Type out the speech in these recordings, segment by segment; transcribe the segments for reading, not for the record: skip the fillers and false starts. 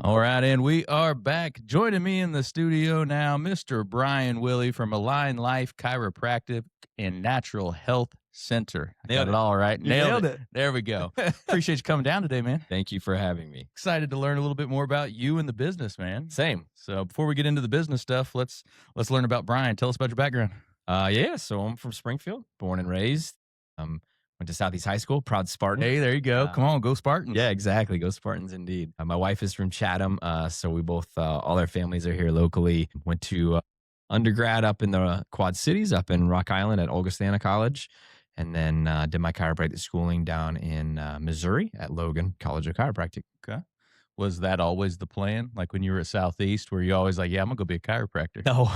All right, and we are back. Joining me in the studio now, Mr. Bryne Willey from Align Life Chiropractic and Natural Health Center. I got Nailed it it. all right. You Nailed nailed it. it. There we go. Appreciate you coming down today, man. Thank you for having me. Excited to learn a little bit more about you and the business, man. Same. So before we get into the business stuff, let's learn about Bryne. Tell us about your background. Yeah. So I'm from Springfield, born and raised. Went to Southeast High School, proud Spartan. Hey, there you go. Come on, go Spartans. Yeah, exactly. Go Spartans, indeed. My wife is from Chatham, so we both, all our families are here locally. Went to undergrad up in the Quad Cities, up in Rock Island at Augustana College, and then did my chiropractic schooling down in Missouri at Logan College of Chiropractic. Okay. Was that always the plan? Like when you were at Southeast, were you always like, yeah, I'm going to go be a chiropractor? No,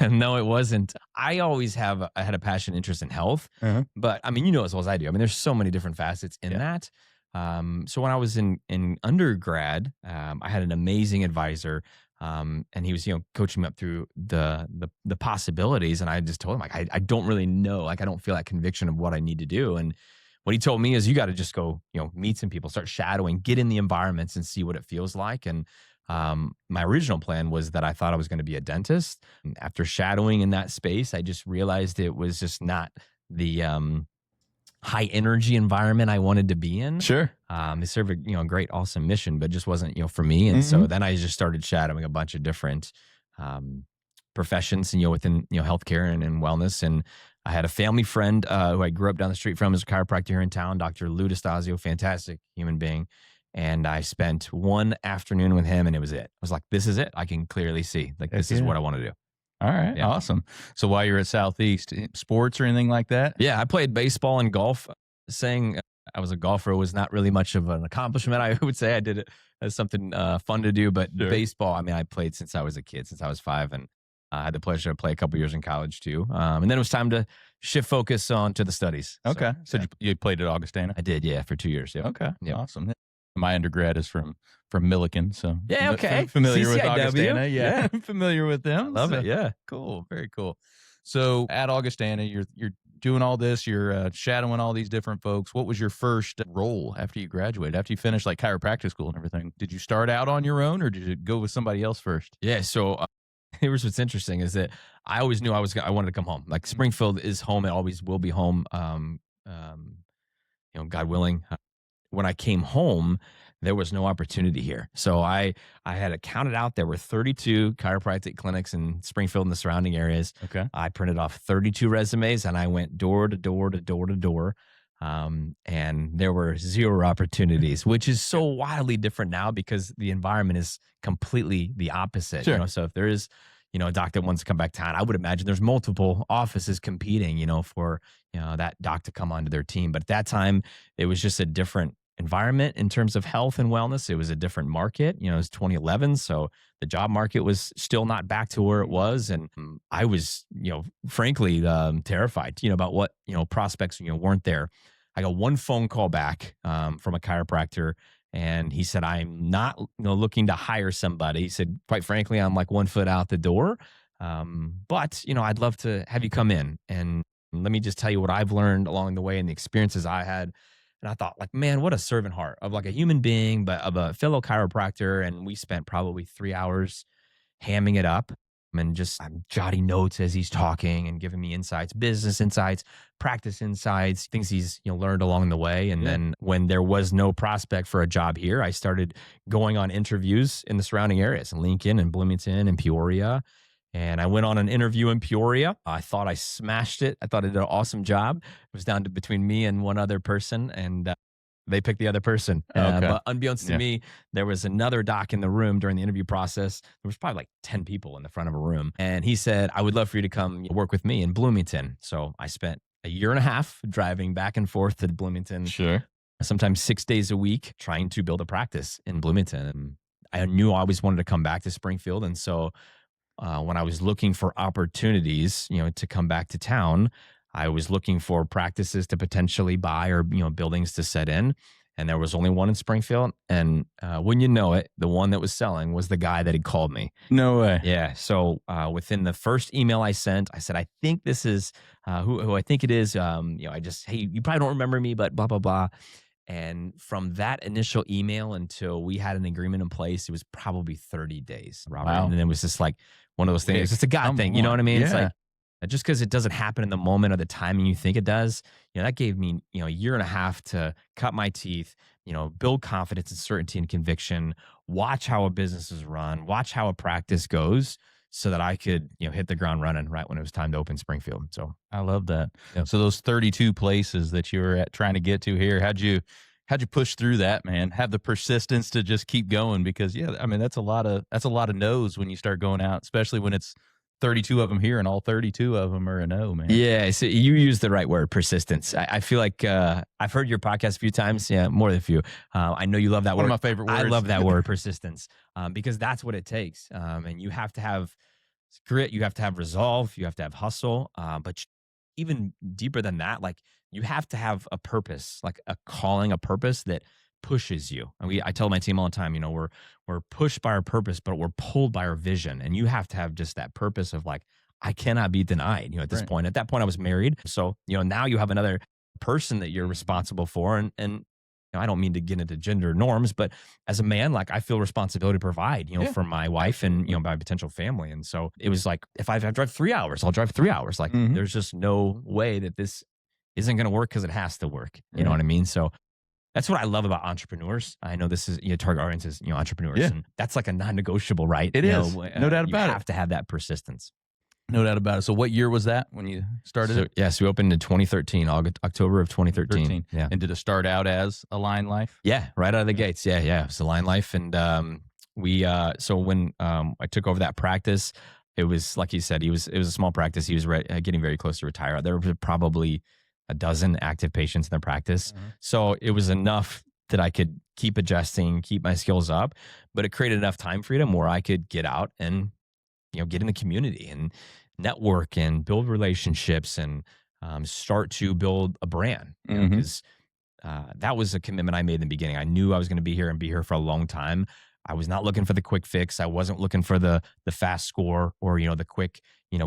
no, it wasn't. I had a passion, interest in health, but I mean, you know as well as I do. I mean, there's so many different facets in that. So when I was in undergrad, I had an amazing advisor, and he was coaching me up through the possibilities, and I just told him like I don't really know, like I don't feel that conviction of what I need to do, and what he told me is you got to just go meet some people, start shadowing, get in the environments, and see what it feels like, and my original plan was that I thought I was going to be a dentist. And after shadowing in that space, I just realized it was just not the high energy environment I wanted to be in. Sure. They serve a great, awesome mission, but it just wasn't for me. And so then I just started shadowing a bunch of different professions, within healthcare and wellness. And I had a family friend who I grew up down the street from, as a chiropractor here in town, Dr. Lou DeStasio, fantastic human being. And I spent one afternoon with him, and it was it. I was like, this is it. I can clearly see, like, this is what I want to do. All right. Yeah. Awesome. So while you're at Southeast, sports or anything like that? Yeah, I played baseball and golf. Saying I was a golfer was not really much of an accomplishment. I would say I did it as something fun to do. But baseball, I mean, I played since I was a kid, since I was 5. And I had the pleasure to play a couple years in college too. And then it was time to shift focus on to the studies. Okay. So you played at Augustana? I did, yeah, for 2 years. Yep. Okay. Yep. Awesome. My undergrad is from Milliken, so yeah, okay. Familiar with CCIW. Augustana, yeah. Familiar with them. Love it, yeah. Cool, very cool. So at Augustana, you're doing all this, you're shadowing all these different folks. What was your first role after you graduated? After you finished like chiropractic school and everything, did you start out on your own, or did you go with somebody else first? Yeah, so here's what's interesting is that I always knew I wanted to come home. Like Springfield is home; it always will be home. God willing. When I came home, there was no opportunity here. So I had it counted out. There were 32 chiropractic clinics in Springfield and the surrounding areas. Okay. I printed off 32 resumes, and I went door to door to door to door. And there were 0 opportunities, which is so wildly different now because the environment is completely the opposite. Sure. So if there is, a doc that wants to come back to town, I would imagine there's multiple offices competing, for, that doc to come onto their team. But at that time, it was just a different environment in terms of health and wellness. It was a different market. It was 2011. So the job market was still not back to where it was. And I was, frankly, terrified, about what, prospects, weren't there. I got one phone call back from a chiropractor, and he said, I'm not looking to hire somebody. He said, quite frankly, I'm like 1 foot out the door. But, I'd love to have you come in, and let me just tell you what I've learned along the way and the experiences I had. And I thought, like, man, what a servant heart of like a human being, but of a fellow chiropractor. And we spent probably 3 hours hamming it up. And just I'm jotting notes as he's talking and giving me insights, business insights, practice insights, things he's learned along the way. And then when there was no prospect for a job here, I started going on interviews in the surrounding areas, in Lincoln and Bloomington and Peoria. And I went on an interview in Peoria. I thought I smashed it. I thought I did an awesome job. It was down to between me and one other person, and they picked the other person. But unbeknownst to me, there was another doc in the room during the interview process. There was probably like 10 people in the front of a room. And he said, I would love for you to come work with me in Bloomington. So I spent a year and a half driving back and forth to Bloomington. Sure. Sometimes 6 days a week, trying to build a practice in Bloomington. And I knew I always wanted to come back to Springfield. And so when I was looking for opportunities, to come back to town, I was looking for practices to potentially buy or, buildings to set in. And there was only one in Springfield. And when you know it, the one that was selling was the guy that had called me. No way. Yeah. So within the first email I sent, I said, I think this is who I think it is. I just, hey, you probably don't remember me, but blah, blah, blah. And from that initial email until we had an agreement in place, it was probably 30 days, Robert. Wow. And then it was just like one of those things. It's just a God Come thing. You know on. what I mean? It's Yeah. like just because it doesn't happen in the moment or the timing you think it does, that gave me, a year and a half to cut my teeth, build confidence and certainty and conviction, watch how a business is run, watch how a practice goes so that I could, hit the ground running right when it was time to open Springfield. So I love that. Yep. So those 32 places that you were trying to get to here, how'd you push through that, man? Have the persistence to just keep going because I mean that's a lot of no's when you start going out, especially when it's 32 of them here and all 32 of them are a no, man. Yeah, so you used the right word, persistence. I feel like I've heard your podcast a few times. Yeah, more than a few. I know you love that One word. of my favorite words. I love that word, persistence, because that's what it takes. And you have to have grit, you have to have resolve, you have to have hustle. But even deeper than that, like you have to have a purpose, like a calling, a purpose that pushes you. And I tell my team all the time, we're pushed by our purpose, but we're pulled by our vision. And you have to have just that purpose of like, I cannot be denied, at this Right. point. At that point, I was married. So, now you have another person that you're responsible for. And I don't mean to get into gender norms, but as a man, like I feel responsibility to provide, Yeah, for my wife and, my potential family. And so it was like, if I drive 3 hours, I'll drive 3 hours. Like Mhm. there's just no way that this isn't going to work because it has to work. You know Right. what I mean? So that's what I love about entrepreneurs. I know this is target audience is entrepreneurs, Yeah. and that's like a non-negotiable, right? It is. No doubt about it. You have to have that persistence. No doubt about it. So what year was that when you started it? Yeah, so we opened in 2013, October of 2013. Yeah, And did it start out as Align Life? yeah, right out of the gates. Yeah, it was Line Life, and we so when I took over that practice, it was like you said, it was a small practice. He was getting very close to retire. There were probably a dozen active patients in the practice, so it was enough that I could keep adjusting, keep my skills up, but it created enough time freedom where I could get out and get in the community and network and build relationships and start to build a brand. Because that was a commitment I made in the beginning. I knew I was going to be here and be here for a long time. I was not looking for the quick fix. I wasn't looking for the fast score or the quick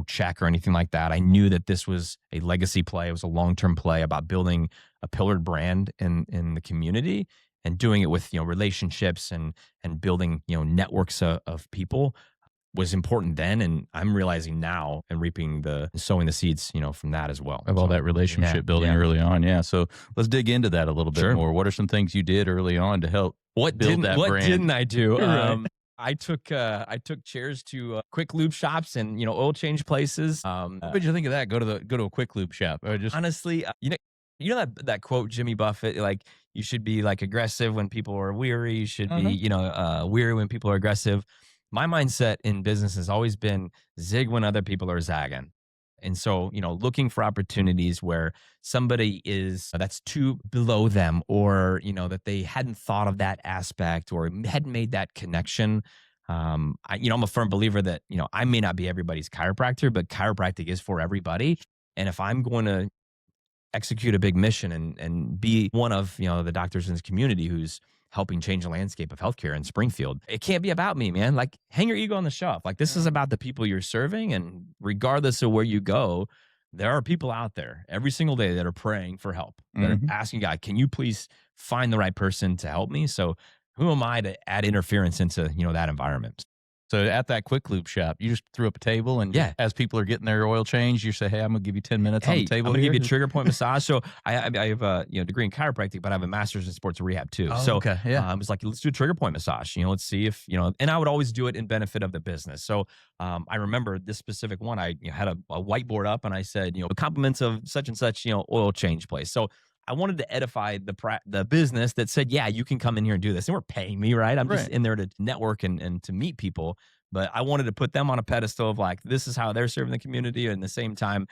check or anything like that. I knew that this was a legacy play. It was a long-term play about building a pillared brand in the community and doing it with relationships and building networks of people was important then, and I'm realizing now and sowing the seeds from that as well. Of all that relationship building early on. Yeah. So let's dig into that a little bit more. What are some things you did early on to help build that brand? What didn't I do? Right. I took chairs to quick lube shops and oil change places. What did you think of that? Go to a quick lube shop. Or just honestly, you know that quote Jimmy Buffett, like you should be like aggressive when people are weary. You should be weary when people are aggressive. My mindset in business has always been zig when other people are zagging. And so, looking for opportunities where somebody that's too below them or, that they hadn't thought of that aspect or hadn't made that connection. I'm a firm believer that, I may not be everybody's chiropractor, but chiropractic is for everybody. And if I'm going to execute a big mission and be one of, the doctors in this community who's helping change the landscape of healthcare in Springfield, it can't be about me, man. Like, hang your ego on the shelf. Like, this is about the people you're serving. And regardless of where you go, there are people out there every single day that are praying for help, that are asking God, can you please find the right person to help me? So who am I to add interference into, that environment? So at that quick lube shop, you just threw up a table and as people are getting their oil change, you say, hey, I'm going to give you 10 minutes on the table. I'm going to give you a trigger point massage. So I have a degree in chiropractic, but I have a master's in sports rehab too. Oh, so okay. Yeah. I was like, let's do a trigger point massage. Let's see if, and I would always do it in benefit of the business. So I remember this specific one, I had a whiteboard up and I said, compliments of such and such, oil change place. So I wanted to edify the business that said, yeah, you can come in here and do this. And we're paying me, right? I'm just in there to network and to meet people. But I wanted to put them on a pedestal of like, this is how they're serving the community. And at the same time,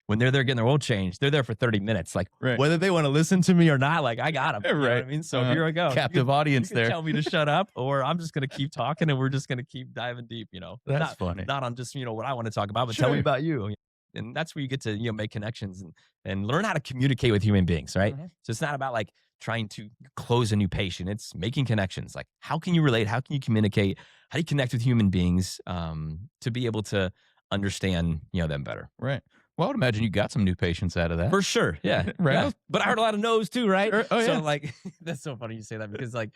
when they're there getting their oil changed, they're there for 30 minutes. Like, whether they want to listen to me or not, like, I got them. You know what I mean? So here I go. Captive audience you can there. Tell me to shut up, or I'm just going to keep talking and we're just going to keep diving deep, That's funny. Not on just, what I want to talk about, but tell me about you. And that's where you get to, make connections and learn how to communicate with human beings, right? So it's not about like trying to close a new patient. It's making connections. Like, how can you relate? How can you communicate? How do you connect with human beings to be able to understand, them better? Right. Well, I would imagine you got some new patients out of that. For sure. Yeah. Right. Yeah. But I heard a lot of no's too, right? Sure. Oh, so yeah. like that's so funny you say that because like,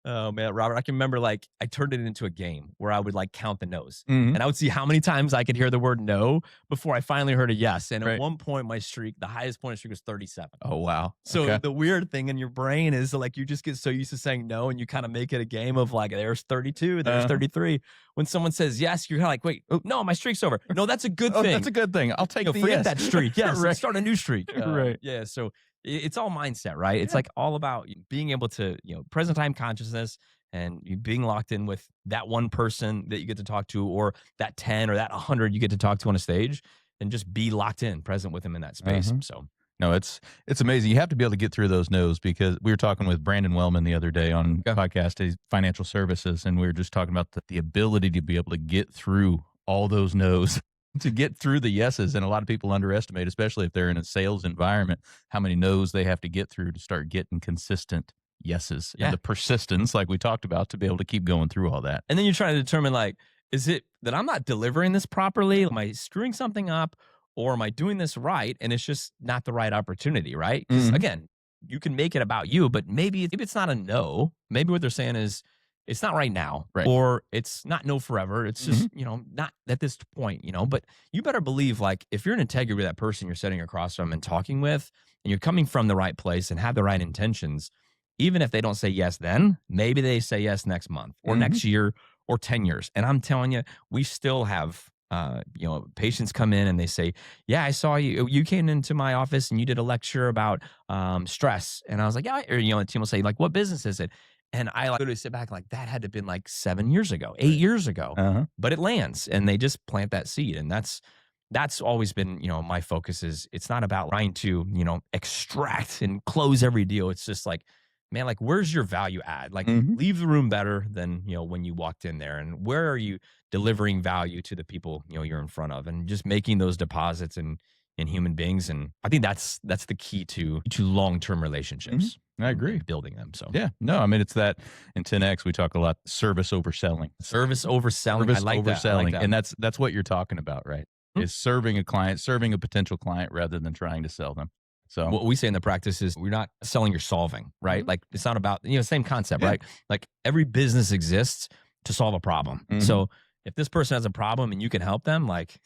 oh man, Robert, I can remember like I turned it into a game where I would like count the no's. Mhm. And I would see how many times I could hear the word no before I finally heard a yes. And at Right. one point, my streak, the highest point of streak was 37. Oh, wow. So Okay. the weird thing in your brain is like you just get so used to saying no and you kind of make it a game of like there's 32, there's Uh-huh. 33. When someone says yes, you're kind of like, wait, oh, no, my streak's over. No, that's a good Oh, thing. that's a good thing. I'll take the Forget yes. that streak. Yes, Right. start a new streak. Right. Yeah. So it's all mindset, right? It's Yeah. like all about being able to, present time consciousness and you being locked in with that one person that you get to talk to, or that 10 or that 100 you get to talk to on a stage, and just be locked in, present with them in that space. Uh-huh. So No, it's amazing. You have to be able to get through those no's, because we were talking with Brandon Wellman the other day on podcast, he's financial services, and we were just talking about the ability to be able to get through all those no's, to get through the yeses. And a lot of people underestimate, especially if they're in a sales environment, how many no's they have to get through to start getting consistent yeses, Yeah. and the persistence, like we talked about, to be able to keep going through all that. And then you're trying to determine like, is it that I'm not delivering this properly? Am I screwing something up? Or am I doing this right? And it's just not the right opportunity, right? Because Mhm. again, you can make it about you, but maybe it's not a no. Maybe what they're saying is it's not right now, Right. or it's not no forever. It's just, not at this point, but you better believe like if you're in integrity with that person you're sitting across from and talking with, and you're coming from the right place and have the right intentions, even if they don't say yes then, maybe they say yes next month or Mhm. next year or 10 years. And I'm telling you, we still have, patients come in and they say, yeah, I saw you came into my office and you did a lecture about stress. And I was like, yeah, or, the team will say like, what business is it? And I like literally sit back like that had to have been like 7 years ago, 8 years ago, Uh-huh. but it lands and they just plant that seed. And that's always been, my focus is it's not about trying to, extract and close every deal. It's just like, man, like, where's your value add? Like, Mhm. leave the room better than, when you walked in there. And where are you delivering value to the people, you're in front of, and just making those deposits in human beings. And I think that's the key to long-term relationships. I agree. And building them. So Yeah. No, I mean, it's that in 10X, we talk a lot service overselling. service overselling. Service I like that. I overselling. like that. And that's what you're talking about, right? Mhm. Is serving a client, serving a potential client rather than trying to sell them. So What we say in the practice is we're not selling, you're solving, right? Mhm. Like it's not about, same concept, Yeah. right? Like every business exists to solve a problem. Mhm. So if this person has a problem and you can help them, like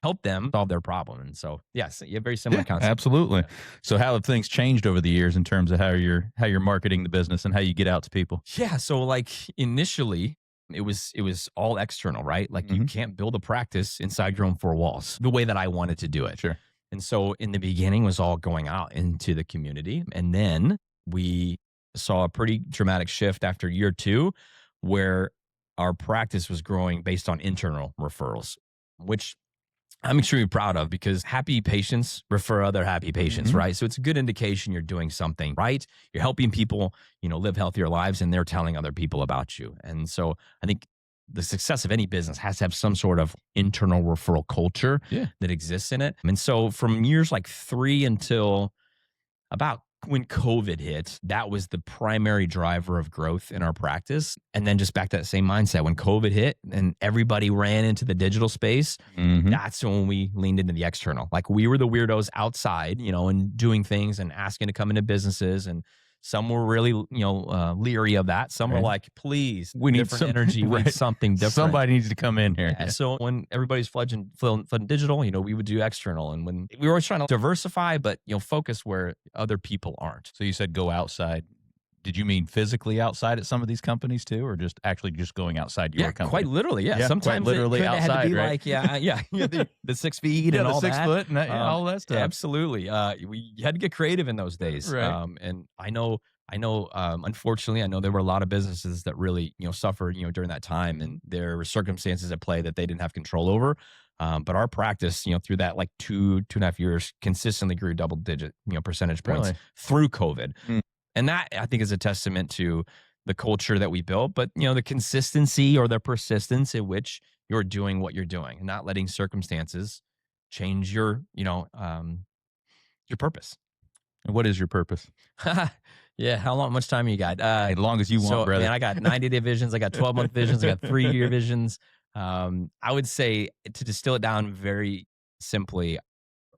help them solve their problem. And so, yes, you have very similar concept. absolutely. So how have things changed over the years in terms of how you're marketing the business and how you get out to people? Yeah. So like initially it was all external, right? Like you Mhm. can't build a practice inside your own four walls the way that I wanted to do it. Sure. And so in the beginning was all going out into the community. And then we saw a pretty dramatic shift after year 2 where our practice was growing based on internal referrals, which I'm extremely proud of because happy patients refer other happy patients, Mhm. right? So it's a good indication you're doing something right. You're helping people, live healthier lives, and they're telling other people about you. And so I think the success of any business has to have some sort of internal referral culture that exists in it. And so from years like 3 until about when COVID hit, that was the primary driver of growth in our practice. And then just back to that same mindset, when COVID hit and everybody ran into the digital space, Mhm. that's when we leaned into the external. Like we were the weirdos outside, and doing things and asking to come into businesses. And some were really, leery of that. Some were Right. like, please, We need different some- energy. We need right. something different. Somebody needs to come in here. Yeah, so when everybody's flooding digital, we would do external. And when we were always trying to diversify, but, focus where other people aren't. So you said go outside. Did you mean physically outside at some of these companies too, or just actually just going outside your Yeah, company? quite literally. Yeah, Yeah, quite sometimes literally it had to outside, be right? like, the 6 feet Yeah, and the all 6 that. foot and all that stuff. Absolutely. We had to get creative in those days. Right. And I know, unfortunately, I know there were a lot of businesses that really, suffered, during that time, and there were circumstances at play that they didn't have control over. But our practice, through that like 2.5 years consistently grew double digit, percentage points Really? through COVID. Mm. And that I think is a testament to the culture that we built, but the consistency or the persistence in which you're doing what you're doing and not letting circumstances change your purpose. And what is your purpose? Yeah. Much time you got? As long as you want, brother. Man, I got 90-day visions. I got 12-month visions. I got 3-year visions. I would say to distill it down very simply,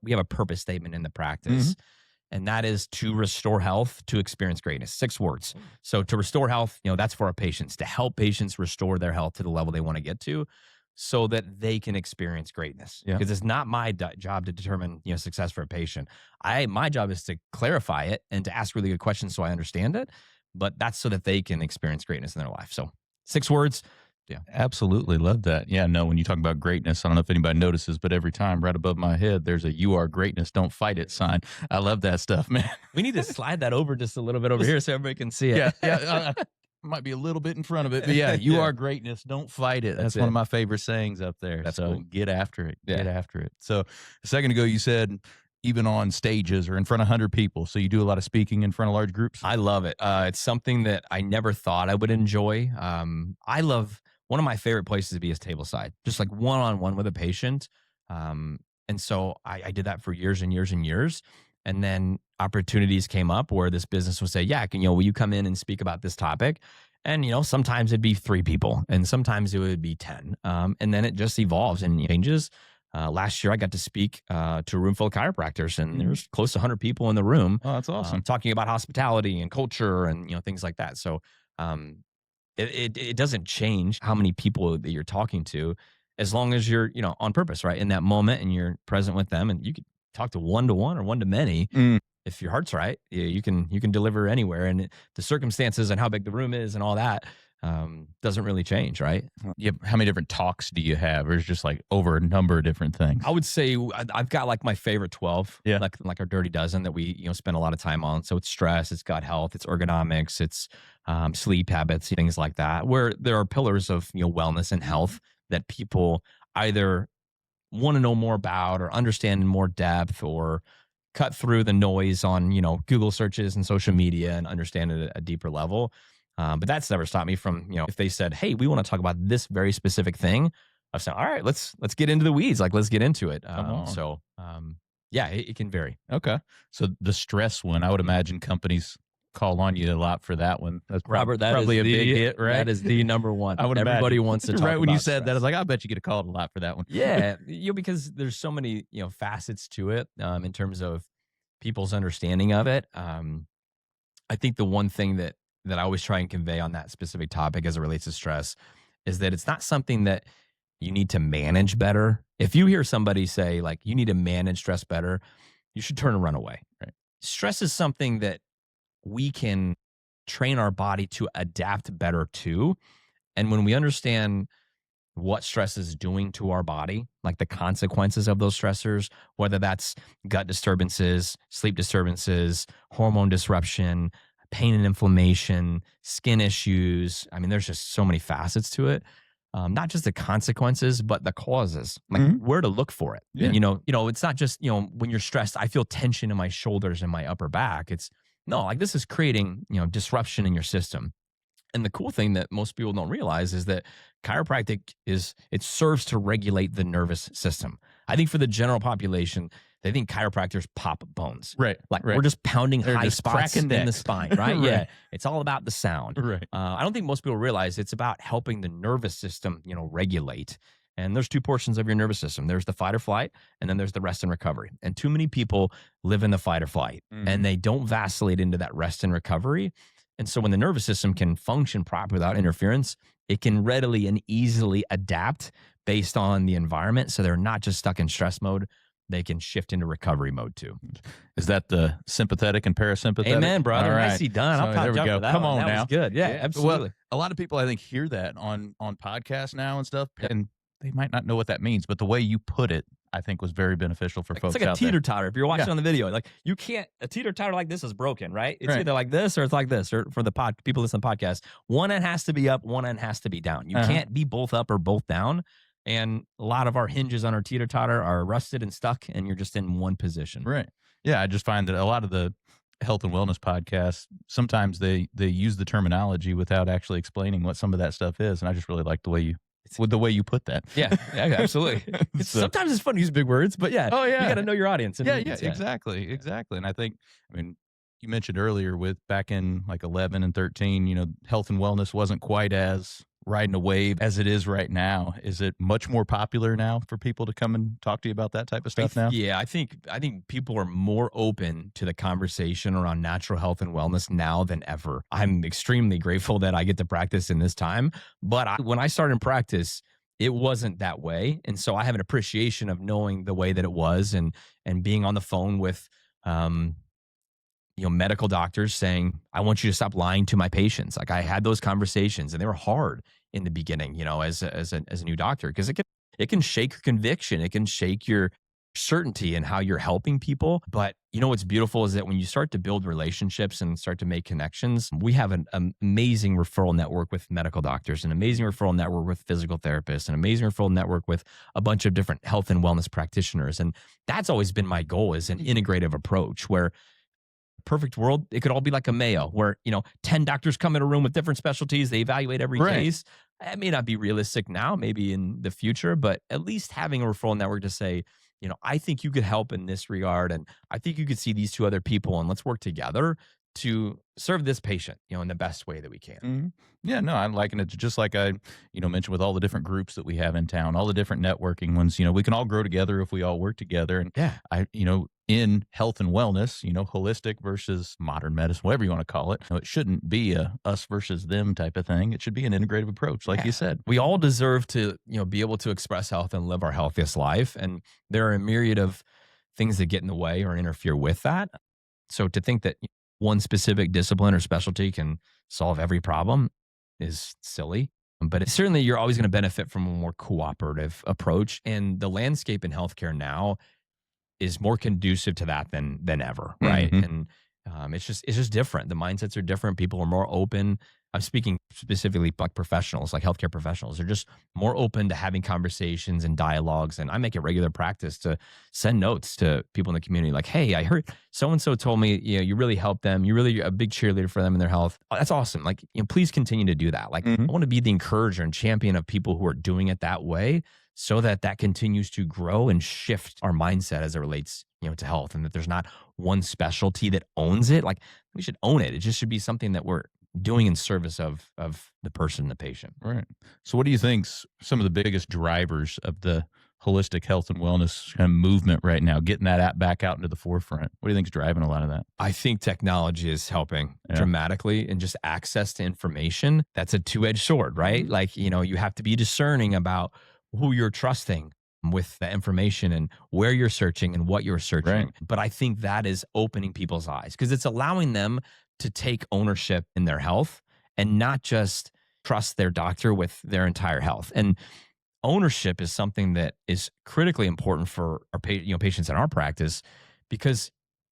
we have a purpose statement in the practice. And that is to restore health, to experience greatness. 6 words. So to restore health, that's for our patients, to help patients restore their health to the level they want to get to so that they can experience greatness. Yeah. Because it's not my job to determine, success for a patient. My job is to clarify it and to ask really good questions so I understand it. But that's so that they can experience greatness in their life. So 6 words. Yeah. Absolutely. Love that. Yeah. No, when you talk about greatness, I don't know if anybody notices, but every time right above my head, there's a "You are greatness, don't fight it" sign. I love that stuff, man. We need to slide that over just a little bit over here so everybody can see it. Yeah. Yeah. Might be a little bit in front of it, but yeah, "You are greatness, don't fight it." That's one of my favorite sayings up there. That's so cool. Get after it. Get after it. So a second ago, you said even on stages or in front of 100 people. So you do a lot of speaking in front of large groups? I love it. It's something that I never thought I would enjoy. I love one of my favorite places to be is tableside, just like one-on-one with a patient. And so I did that for years and years and years. And then opportunities came up where this business would say, yeah, will you come in and speak about this topic? And, sometimes it'd be 3 people and sometimes it would be 10. And then it just evolves and changes. Last year, I got to speak to a room full of chiropractors, and there's close to 100 people in the room. Oh, that's awesome. Talking about hospitality and culture and things like that. So it doesn't change how many people that you're talking to, as long as you're on purpose, right, in that moment, and you're present with them, and you can talk to one-to-one or one-to-many. If your heart's right, you can deliver anywhere, and the circumstances and how big the room is and all that doesn't really change, right? How many different talks do you have, or is it just like over a number of different things? I would say I've got like my favorite 12, like our dirty dozen that we spend a lot of time on. So it's stress, it's gut health, it's ergonomics, it's sleep habits, things like that, where there are pillars of wellness and health that people either want to know more about or understand in more depth, or cut through the noise on Google searches and social media and understand it at a deeper level. But that's never stopped me from if they said, hey, we want to talk about this very specific thing, I've said, all right, let's get into the weeds, like let's get into it. Yeah, it can vary. Okay. So the stress one, I would imagine companies call on you a lot for that one. That's Robert, that probably is a big hit, right? That is the number one. I would Everybody imagine. wants to talk right when you about said that, I stress. was like, I bet you get a call a lot for that one. Yeah, because there's so many facets to it in terms of people's understanding of it. I think the one thing that I always try and convey on that specific topic as it relates to stress is that it's not something that you need to manage better. If you hear somebody say like you need to manage stress better, you should turn and run away. Right. Stress is something that we can train our body to adapt better to. And when we understand what stress is doing to our body, like the consequences of those stressors, whether that's gut disturbances, sleep disturbances, hormone disruption, pain and inflammation, skin issues. I mean, there's just so many facets to it. Not just the consequences, but the causes, like where to look for it. Yeah. And, it's not just, when you're stressed, I feel tension in my shoulders and my upper back. It's no, like this is creating, disruption in your system. And the cool thing that most people don't realize is that chiropractic it serves to regulate the nervous system. I think for the general population, they think chiropractors pop bones. Right. Like we're just pounding They're high just spots cracking in the necks. spine, right? Right. Yeah. It's all about the sound. Right. I don't think most people realize it's about helping the nervous system, regulate. And there's 2 portions of your nervous system. There's the fight or flight, and then there's the rest and recovery. And too many people live in the fight or flight, and they don't vacillate into that rest and recovery. And so when the nervous system can function properly without interference, it can readily and easily adapt based on the environment. So they're not just stuck in stress mode. They can shift into recovery mode too. Is that the sympathetic and parasympathetic? Amen, brother. All right. Nicely done. So I'll there we top go. for that Come one. on That now. was good. Yeah, absolutely. Well, a lot of people, I think, hear that on podcasts now and stuff, and they might not know what that means. But the way you put it, I think, was very beneficial for folks It's like a out there. teeter-totter. If you're watching on the video, like you can't, a teeter-totter like this is broken, right? It's Right. either like this or it's like this. Or for the people listening to the podcast, one end has to be up, one end has to be down. You can't be both up or both down. And a lot of our hinges on our teeter-totter are rusted and stuck, and you're just in one position. Right. Yeah, I just find that a lot of the health and wellness podcasts, sometimes they use the terminology without actually explaining what some of that stuff is, and I just really like the way you put that. Yeah, absolutely. Sometimes it's fun to use big words, but yeah, Oh, yeah. you got to know your audience. And Exactly. And I think, you mentioned earlier with back in like 11 and 13, health and wellness wasn't quite as riding a wave as it is right now? Is it much more popular now for people to come and talk to you about that type of stuff now? Yeah, I think people are more open to the conversation around natural health and wellness now than ever. I'm extremely grateful that I get to practice in this time, but when I started in practice, it wasn't that way, and so I have an appreciation of knowing the way that it was, and being on the phone with um medical doctors saying, I want you to stop lying to my patients. Like I had those conversations and they were hard in the beginning, as a new doctor, because it can shake your conviction. It can shake your certainty in how you're helping people. But what's beautiful is that when you start to build relationships and start to make connections, we have an amazing referral network with medical doctors, an amazing referral network with physical therapists, an amazing referral network with a bunch of different health and wellness practitioners. And that's always been my goal, is an integrative approach where perfect world, it could all be like a Mayo where, 10 doctors come in a room with different specialties. They evaluate every Right. case. It may not be realistic now, maybe in the future, but at least having a referral network to say, I think you could help in this regard. And I think you could see these two other people and let's work together to serve this patient, in the best way that we can. Mhm. Yeah, no, I'm liking it just like I, mentioned with all the different groups that we have in town, all the different networking ones, we can all grow together if we all work together. And Yeah. in health and wellness, holistic versus modern medicine, whatever you want to call it, it shouldn't be a us versus them type of thing. It should be an integrative approach, like you said. We all deserve to, be able to express health and live our healthiest life. And there are a myriad of things that get in the way or interfere with that. So to think that one specific discipline or specialty can solve every problem is silly. But certainly you're always going to benefit from a more cooperative approach. And the landscape in healthcare now is more conducive to that than ever, right? Mhm. And it's just different. The mindsets are different. People are more open. I'm speaking specifically like professionals, like healthcare professionals. They're just more open to having conversations and dialogues. And I make it regular practice to send notes to people in the community, like, "Hey, I heard so and so told me, you really help them. You're really a big cheerleader for them in their health. Oh, that's awesome. Like, please continue to do that. Like, I Mhm. want to be the encourager and champion of people who are doing it that way, so that continues to grow and shift our mindset as it relates, to health, and that there's not one specialty that owns it. Like we should own it. It just should be something that we're doing in service of the person, the patient. Right. So, what do you think's some of the biggest drivers of the holistic health and wellness kind of movement right now, getting that app back out into the forefront? What do you think's driving a lot of that? I think technology is helping Yeah. dramatically, and just access to information. That's a two-edged sword, right? Mhm. Like, you have to be discerning about who you're trusting with the information and where you're searching and what you're searching. Right. But I think that is opening people's eyes because it's allowing them to take ownership in their health and not just trust their doctor with their entire health. And ownership is something that is critically important for our patients in our practice, because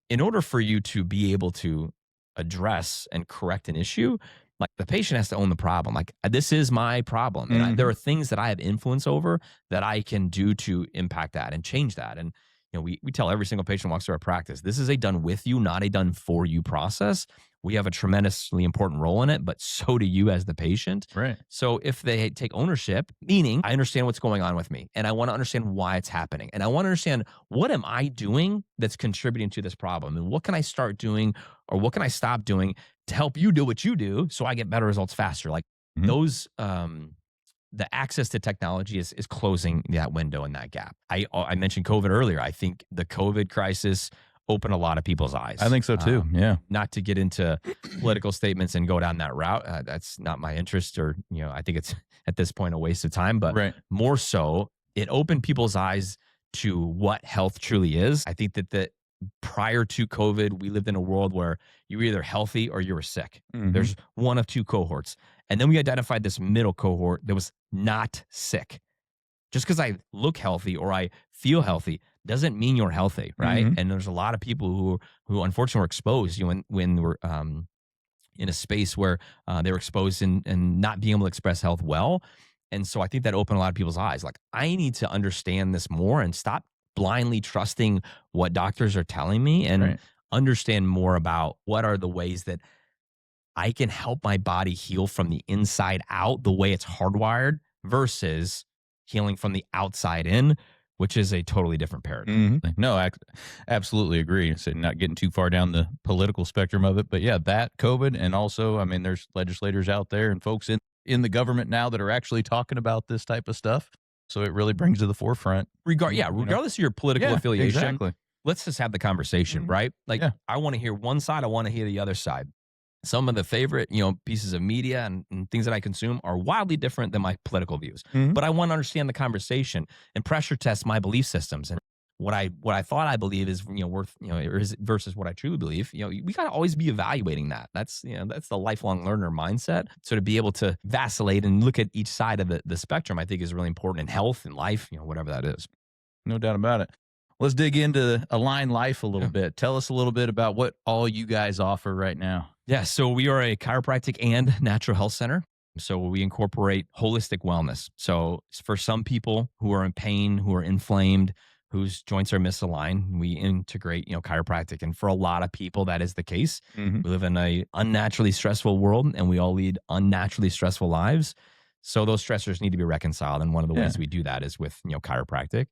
in order for you to be able to address and correct an issue, like the patient has to own the problem. Like this is my problem, and there Mhm. are things that I have influence over that I can do to impact that and change that. And we tell every single patient who walks through our practice, this is a done with you, not a done for you process. We have a tremendously important role in it, but so do you as the patient. Right. So if they take ownership, meaning I understand what's going on with me and I want to understand why it's happening. And I want to understand, what am I doing that's contributing to this problem? And what can I start doing, or what can I stop doing to help you do what you do so I get better results faster? Like Mhm. those, the access to technology is closing that window and that gap. I mentioned COVID earlier. I think the COVID crisis opened a lot of people's eyes. I think so too. Yeah. Not to get into political statements and go down that route. That's not my interest, or I think it's at this point a waste of time. But Right. more so, it opened people's eyes to what health truly is. I think that prior to COVID, we lived in a world where you were either healthy or you were sick. Mhm. There's one of two cohorts, and then we identified this middle cohort that was not sick. Just because I look healthy or I feel healthy doesn't mean you're healthy, right? Mhm. And there's a lot of people who unfortunately were exposed, when we're in a space where they were exposed and not being able to express health well. And so I think that opened a lot of people's eyes. Like, I need to understand this more and stop blindly trusting what doctors are telling me, and Right. understand more about what are the ways that I can help my body heal from the inside out, the way it's hardwired, versus healing from the outside in, which is a totally different paradigm. Mhm. No, I absolutely agree. So not getting too far down the political spectrum of it, but yeah, that COVID, and also, I mean, there's legislators out there and folks in in the government now that are actually talking about this type of stuff. So it really brings to the forefront. Regardless of your political affiliation, exactly. let's just have the conversation, right? Like, Yeah. I want to hear one side, I want to hear the other side. Some of the favorite, pieces of media and things that I consume are wildly different than my political views. Mhm. But I want to understand the conversation and pressure test my belief systems and what I thought I believe is worth versus what I truly believe. We got to always be evaluating that. That's the lifelong learner mindset. So to be able to vacillate and look at each side of the spectrum, I think is really important in health and life, whatever that is. No doubt about it. Let's dig into Align Life a little Yeah. bit. Tell us a little bit about what all you guys offer right now. Yeah, so we are a chiropractic and natural health center. So we incorporate holistic wellness. So for some people who are in pain, who are inflamed, whose joints are misaligned, we integrate, chiropractic. And for a lot of people, that is the case. Mhm. We live in a unnaturally stressful world, and we all lead unnaturally stressful lives. So those stressors need to be reconciled. And one of the ways we do that is with, chiropractic.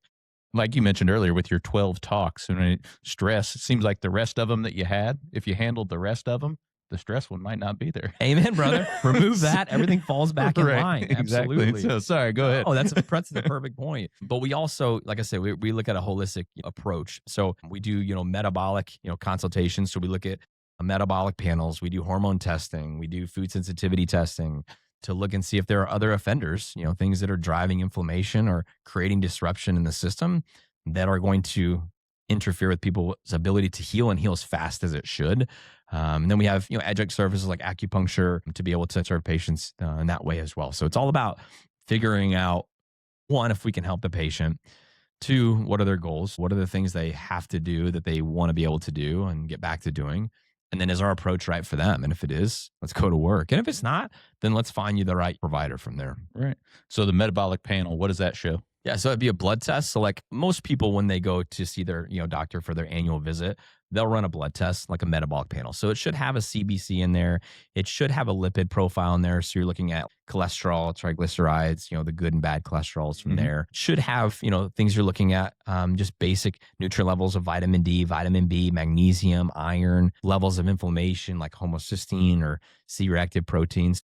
Like you mentioned earlier with your 12 talks, and stress, it seems like the rest of them that you had, if you handled the rest of them, the stress one might not be there. Amen, brother. Remove that. Everything falls back in line. Exactly. Absolutely. So sorry, go ahead. Oh, that's the perfect point. But we also, like I said, we look at a holistic approach. So we do, metabolic, consultations. So we look at metabolic panels. We do hormone testing. We do food sensitivity testing to look and see if there are other offenders, things that are driving inflammation or creating disruption in the system that are going to interfere with people's ability to heal and heal as fast as it should. And then we have, adjunct services like acupuncture to be able to serve patients in that way as well. So it's all about figuring out, one, if we can help the patient. Two, what are their goals? What are the things they have to do that they want to be able to do and get back to doing? And then is our approach right for them? And if it is, let's go to work. And if it's not, then let's find you the right provider from there. Right. So the metabolic panel, what does that show? Yeah, so it'd be a blood test. So like most people, when they go to see their doctor for their annual visit, they'll run a blood test, like a metabolic panel. So it should have a CBC in there. It should have a lipid profile in there. So you're looking at cholesterol, triglycerides, the good and bad cholesterols from there. It should have, things you're looking at, just basic nutrient levels of vitamin D, vitamin B, magnesium, iron, levels of inflammation like homocysteine or C-reactive proteins.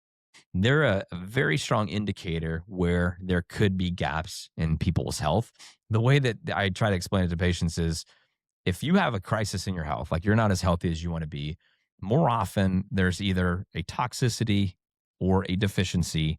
They're a very strong indicator where there could be gaps in people's health. The way that I try to explain it to patients is if you have a crisis in your health, like you're not as healthy as you want to be, more often there's either a toxicity or a deficiency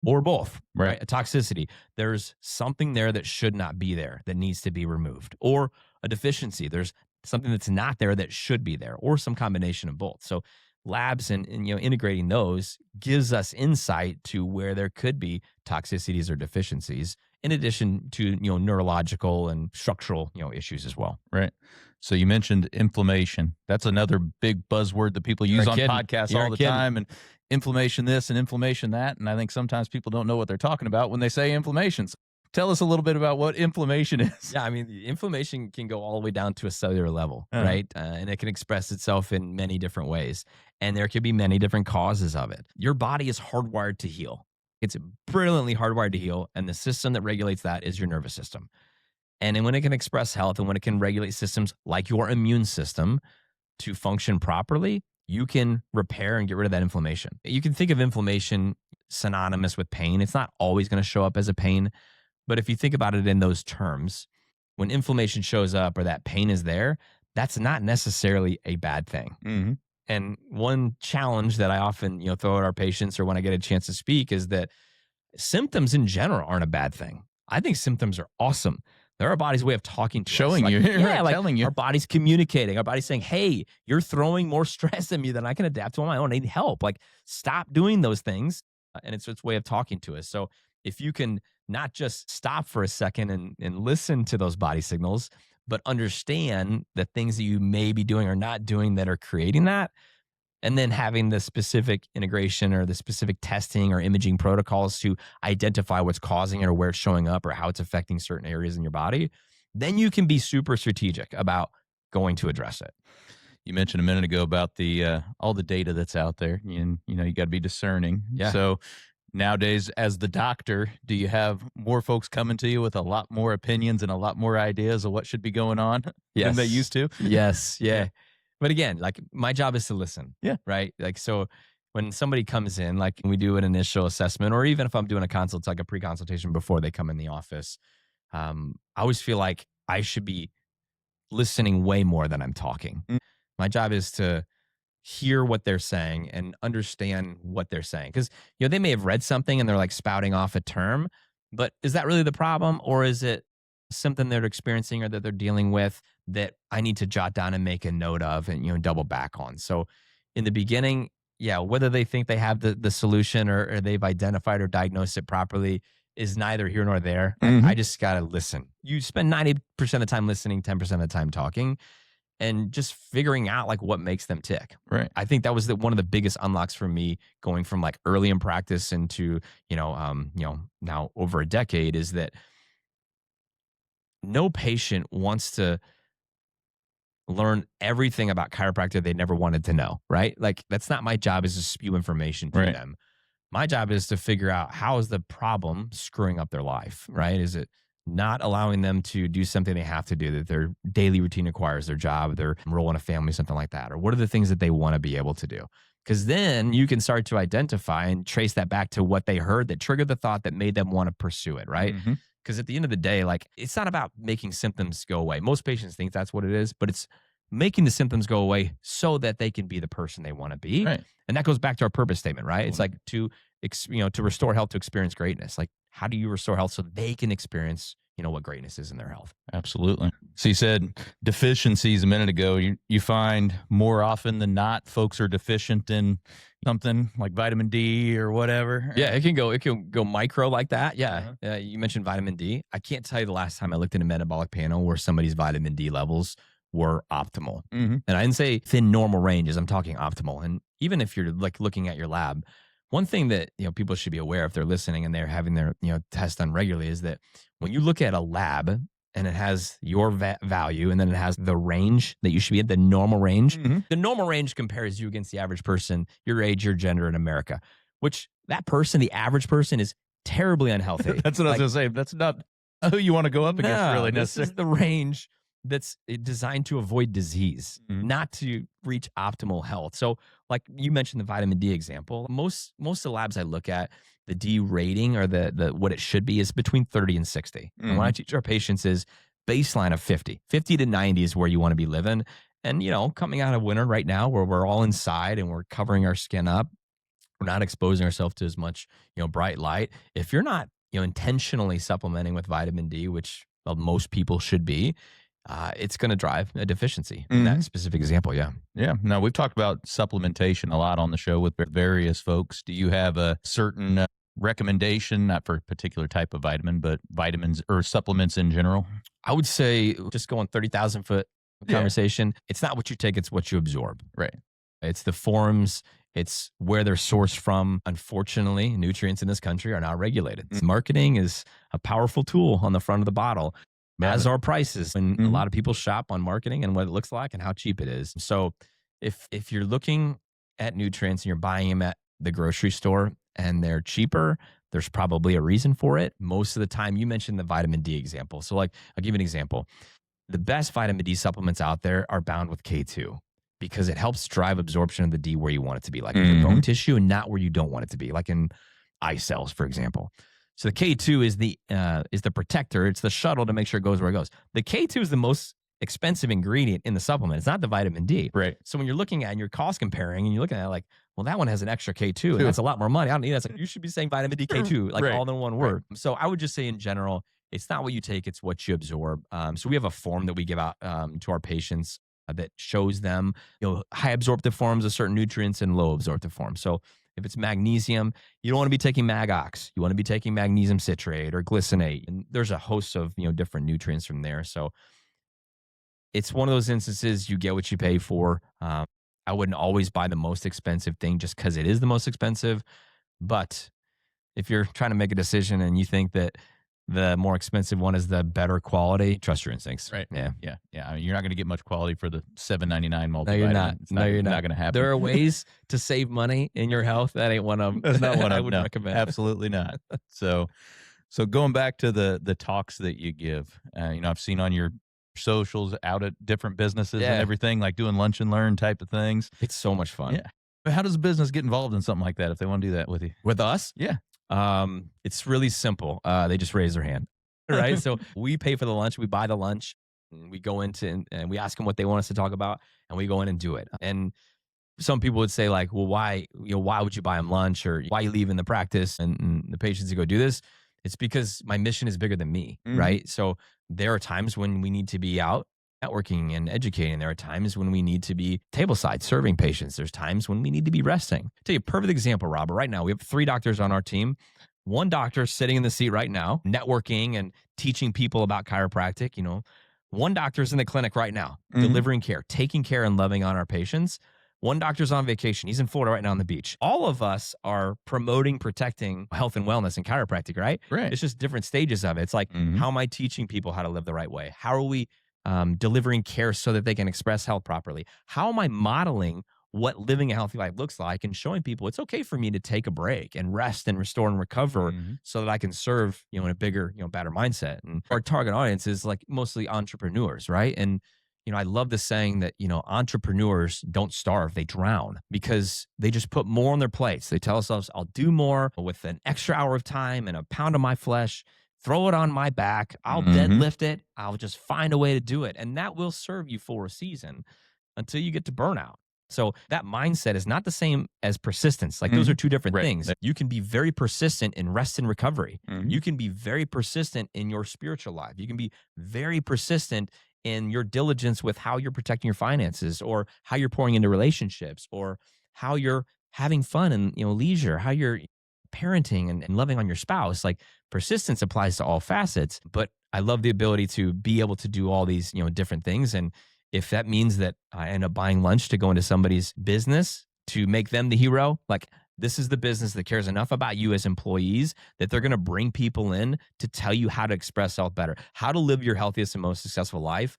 or both, right? A toxicity. There's something there that should not be there that needs to be removed, or a deficiency. There's something that's not there that should be there, or some combination of both. So labs and integrating those gives us insight to where there could be toxicities or deficiencies, in addition to neurological and structural issues as well. Right. So you mentioned inflammation. That's another big buzzword that people use on podcasts all the time. And inflammation this and inflammation that. And I think sometimes people don't know what they're talking about when they say inflammation. So tell us a little bit about what inflammation is. Yeah, I mean, the inflammation can go all the way down to a cellular level, right? And it can express itself in many different ways. And there could be many different causes of it. Your body is hardwired to heal. It's brilliantly hardwired to heal. And the system that regulates that is your nervous system. And then when it can express health and when it can regulate systems like your immune system to function properly, you can repair and get rid of that inflammation. You can think of inflammation synonymous with pain. It's not always going to show up as a pain. But if you think about it in those terms, when inflammation shows up or that pain is there, that's not necessarily a bad thing. Mm-hmm. And one challenge that I often throw at our patients or when I get a chance to speak is that symptoms in general aren't a bad thing. I think symptoms are awesome. They're our body's way of talking to Showing us. you. Yeah, like telling you. Our body's communicating. Our body's saying, hey, you're throwing more stress at me than I can adapt to on my own. I need help. Like, stop doing those things. And it's its way of talking to us. So if you can not just stop for a second and listen to those body signals, but understand the things that you may be doing or not doing that are creating that, and then having the specific integration or the specific testing or imaging protocols to identify what's causing it or where it's showing up or how it's affecting certain areas in your body, then you can be super strategic about going to address it. You mentioned a minute ago about the all the data that's out there, and you got to be discerning. Yeah. So nowadays, as the doctor, do you have more folks coming to you with a lot more opinions and a lot more ideas of what should be going on than they used to? Yes. Yeah. But again, like my job is to listen. Yeah. Right. Like, so when somebody comes in, like we do an initial assessment, or even if I'm doing a consult, it's like a pre-consultation before they come in the office. I always feel like I should be listening way more than I'm talking. Mm. My job is to hear what they're saying and understand what they're saying. Because, they may have read something and they're like spouting off a term, but is that really the problem? Or is it something they're experiencing or that they're dealing with that I need to jot down and make a note of and, double back on? So in the beginning, yeah, whether they think they have the solution or they've identified or diagnosed it properly is neither here nor there. I just got to listen. You spend 90% of the time listening, 10% of the time talking, and just figuring out like what makes them tick. Right. I think that was one of the biggest unlocks for me going from like early in practice into, now over a decade, is that no patient wants to learn everything about chiropractic they never wanted to know, right? Like that's not my job, is to spew information to Right. them. My job is to figure out how is the problem screwing up their life, right? Is it not allowing them to do something they have to do, that their daily routine requires, their job, their role in a family, something like that? Or what are the things that they want to be able to do? Because then you can start to identify and trace that back to what they heard that triggered the thought that made them want to pursue it, right? Because at the end of the day, like it's not about making symptoms go away. Most patients think that's what it is, but it's making the symptoms go away so that they can be the person they want to be. Right. And that goes back to our purpose statement, right? It's like to restore health, to experience greatness. Like, how do you restore health so they can experience, what greatness is in their health? Absolutely. So you said deficiencies a minute ago. You find more often than not, folks are deficient in something like vitamin D or whatever. Yeah, it can go micro like that. Yeah. You mentioned vitamin D. I can't tell you the last time I looked at a metabolic panel where somebody's vitamin D levels were optimal. And I didn't say thin normal ranges. I'm talking optimal. And even if you're like looking at your lab, one thing that people should be aware if they're listening and they're having their test done regularly is that when you look at a lab and it has your value and then it has the range that you should be at, the normal range. The normal range compares you against the average person, your age, your gender in America, which that person, the average person, is terribly unhealthy. That's what I was going to say. That's not who you want to go up against, really. This is the range that's designed to avoid disease, not to reach optimal health. So like you mentioned the vitamin D example, most of the labs I look at, the D rating or the what it should be is between 30 and 60. And what I teach our patients is baseline of 50. 50 to 90 is where you want to be living. And, coming out of winter right now where we're all inside and we're covering our skin up, we're not exposing ourselves to as much, bright light. If you're not, intentionally supplementing with vitamin D, which most people should be, it's going to drive a deficiency in that specific example. Yeah. Yeah. Now, we've talked about supplementation a lot on the show with various folks. Do you have a certain recommendation, not for a particular type of vitamin, but vitamins or supplements in general? I would say just go on 30,000 foot conversation. It's not what you take, it's what you absorb. Right. It's the forms. It's where they're sourced from. Unfortunately, nutrients in this country are not regulated. Marketing is a powerful tool on the front of the bottle, as are prices. And a lot of people shop on marketing and what it looks like and how cheap it is. So if you're looking at nutrients and you're buying them at the grocery store and they're cheaper, there's probably a reason for it. Most of the time, you mentioned the vitamin D example. So like, I'll give you an example. The best vitamin D supplements out there are bound with K2 because it helps drive absorption of the D where you want it to be, like in your bone tissue, and not where you don't want it to be, like in eye cells, for example. So the K2 is the protector. It's the shuttle to make sure it goes where it goes. The K2 is the most expensive ingredient in the supplement. It's not the vitamin D. Right. So when you're looking at and you're cost comparing and you're looking at it like, well, that one has an extra K2 and that's a lot more money. I don't need that. It's like, you should be saying vitamin D K2, like all in one word. So I would just say in general, it's not what you take, it's what you absorb. So we have a form that we give out to our patients that shows them, high absorptive forms of certain nutrients and low absorptive forms. So if it's magnesium, you don't want to be taking Mag-Ox. You want to be taking magnesium citrate or glycinate. And there's a host of, different nutrients from there. So it's one of those instances you get what you pay for. I wouldn't always buy the most expensive thing just because it is the most expensive. But if you're trying to make a decision and you think that the more expensive one is the better quality, trust your instincts. Right. Yeah. Yeah. Yeah. I mean, you're not going to get much quality for the $7.99 multivitamin. No, you're not. It's not going to happen. There are ways to save money in your health. That ain't one of them. That's not one I of would them. recommend. Absolutely not. So going back to the talks that you give, I've seen on your socials out at different businesses and everything, like doing lunch and learn type of things. It's so much fun. Yeah. But how does a business get involved in something like that if they want to do that with you? With us, Yeah. it's really simple. They just raise their hand, right? So we pay for the lunch, we buy the lunch, and we go into and we ask them what they want us to talk about, and we go in and do it. And some people would say like, well, why would you buy them lunch, or why you leaving the practice and the patients to go do this? It's because my mission is bigger than me, Mhm. right? So there are times when we need to be out networking and educating. There are times when we need to be tableside serving patients. There's times when we need to be resting. I'll tell you a perfect example, Robert. Right now, we have 3 doctors on our team. One doctor sitting in the seat right now, networking and teaching people about chiropractic. One doctor's in the clinic right now, Mhm. delivering care, taking care and loving on our patients. One doctor's on vacation. He's in Florida right now on the beach. All of us are promoting, protecting health and wellness and chiropractic, right? Right. It's just different stages of it. It's like, Mhm. how am I teaching people how to live the right way? How are we delivering care so that they can express health properly? How am I modeling what living a healthy life looks like and showing people it's okay for me to take a break and rest and restore and recover Mhm. so that I can serve, in a bigger, better mindset. And our target audience is like mostly entrepreneurs, right? And I love the saying that, entrepreneurs don't starve, they drown because they just put more on their plates. They tell themselves, I'll do more with an extra hour of time and a pound of my flesh, throw it on my back. I'll Mhm. deadlift it. I'll just find a way to do it. And that will serve you for a season until you get to burnout. So that mindset is not the same as persistence. Like those are Mhm. two different Right. things. You can be very persistent in rest and recovery. Mhm. You can be very persistent in your spiritual life. You can be very persistent in your diligence with how you're protecting your finances, or how you're pouring into relationships, or how you're having fun and leisure, how you're parenting and loving on your spouse. Like persistence applies to all facets, but I love the ability to be able to do all these different things. And if that means that I end up buying lunch to go into somebody's business to make them the hero, like this is the business that cares enough about you as employees that they're going to bring people in to tell you how to express health better, how to live your healthiest and most successful life,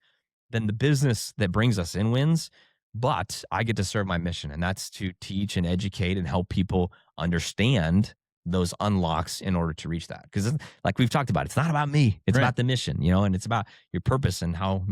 then the business that brings us in wins. But I get to serve my mission, and that's to teach and educate and help people understand those unlocks in order to reach that. Because, like we've talked about, it's not about me; it's Right. about the mission, and it's about your purpose and how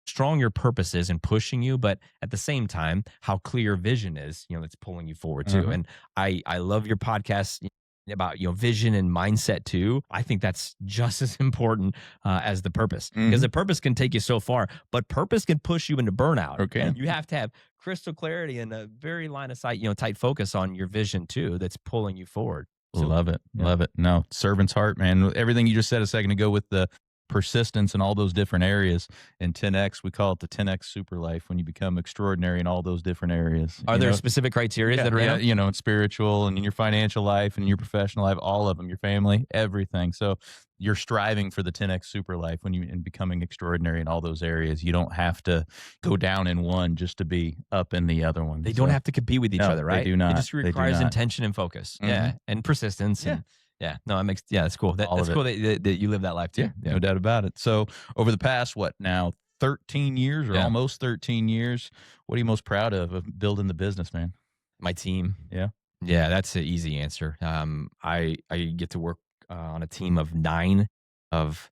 strong your purpose is in pushing you, but at the same time, how clear your vision is, that's pulling you forward too. Uh-huh. And I love your podcast about vision and mindset too. I think that's just as important as the purpose, because Mhm. the purpose can take you so far, but purpose can push you into burnout. Okay. And you have to have crystal clarity and a very line of sight, tight focus on your vision too, that's pulling you forward. So Love it. yeah. Love it. No, servant's heart, man. Everything you just said a second ago with the persistence in all those different areas. And 10X, we call it the 10X super life when you become extraordinary in all those different areas. Are there specific criteria that are in Yeah, them? in spiritual and in your financial life and in your professional life, all of them, your family, everything. So you're striving for the 10X super life when you in becoming extraordinary in all those areas. You don't have to go down in one just to be up in the other one. They don't have to compete with each No, other, they right? do It not. just They do requires not. intention and focus. Yeah. Mhm. And persistence. Yeah. And no, that's cool. All That's of it. cool that you live that life too. Yeah, no doubt about it. So over the past, what now, 13 years or Yeah. almost 13 years, what are you most proud of building the business, man? My team. Yeah. Yeah, that's an easy answer. I get to work on a team of 9 of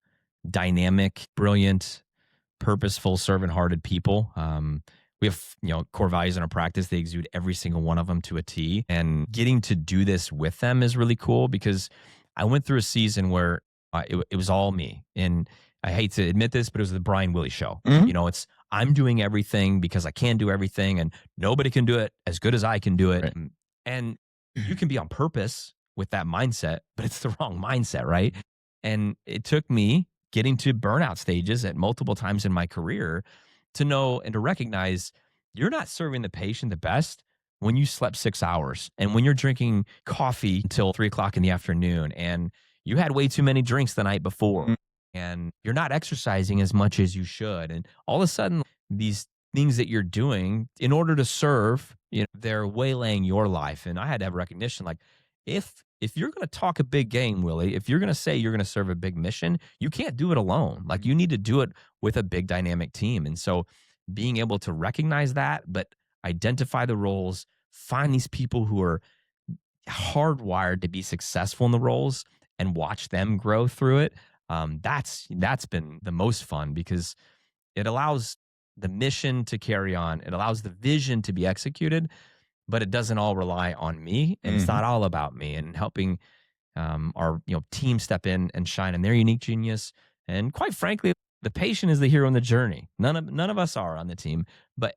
dynamic, brilliant, purposeful, servant-hearted people. We have core values in our practice. They exude every single one of them to a T. And getting to do this with them is really cool, because I went through a season where it was all me. And I hate to admit this, but it was the Bryne Willey show. Mhm. It's I'm doing everything because I can do everything, and nobody can do it as good as I can do it. Right. And you can be on purpose with that mindset, but it's the wrong mindset, right? And it took me getting to burnout stages at multiple times in my career to know and to recognize you're not serving the patient the best when you slept 6 hours and when you're drinking coffee until 3 o'clock in the afternoon and you had way too many drinks the night before and you're not exercising as much as you should. And all of a sudden, these things that you're doing in order to serve, they're waylaying your life. And I had to have recognition like, if you're going to talk a big game, Willie, if you're going to say you're going to serve a big mission, you can't do it alone. Like you need to do it with a big dynamic team. And so being able to recognize that, but identify the roles, find these people who are hardwired to be successful in the roles and watch them grow through it. That's been the most fun, because it allows the mission to carry on. It allows the vision to be executed. but it doesn't all rely on me, and it's Hmm. not all about me. And helping our team step in and shine in their unique genius. And quite frankly, the patient is the hero in the journey. None of us are on the team,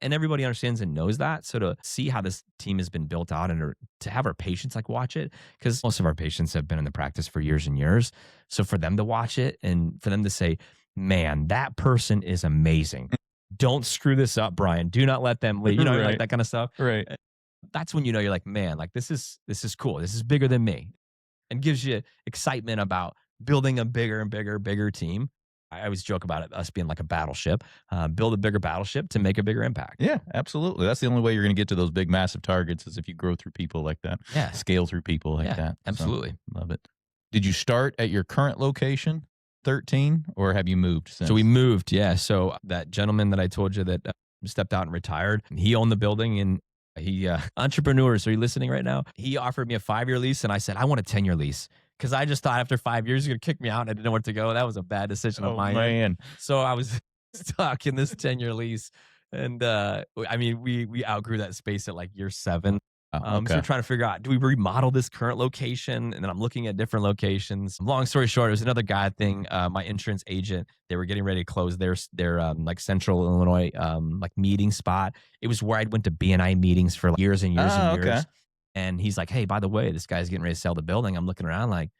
and everybody understands and knows that. So to see how this team has been built out and to have our patients like watch it, because most of our patients have been in the practice for years and years. So for them to watch it and for them to say, "Man, that person is amazing. Don't screw this up, Bryne. Do not let them leave." Like Right. that kind of stuff. Right. That's when you're like, man, like this is cool. This is bigger than me, and gives you excitement about building a bigger and bigger team. I always joke about it, us being like a battleship. Build a bigger battleship to make a bigger impact. Yeah, absolutely. That's the only way you're going to get to those big, massive targets is if you grow through people like that, Yeah, scale through people like yeah, that. So, absolutely. love it. Did you start at your current location, 13, or have you moved since? So we moved, yeah. So that gentleman that I told you that stepped out and retired, he owned the building and he entrepreneur. So are you listening right now? He offered me a 5-year lease, and I said I want a 10-year lease because I just thought after 5 years he's gonna kick me out and I didn't know where to go. That was a bad decision on Oh, my end. man. So I was stuck in this 10-year lease. And I mean, we outgrew that space at like year 7. Oh, So okay. we're trying to figure out, do we remodel this current location? And then I'm looking at different locations. Long story short, it was another guy thing. My insurance agent, they were getting ready to close their like Central Illinois like meeting spot. It was where I went to BNI meetings for years and years and Okay. years. And he's like, "Hey, by the way, this guy's getting ready to sell the building." I'm looking around like,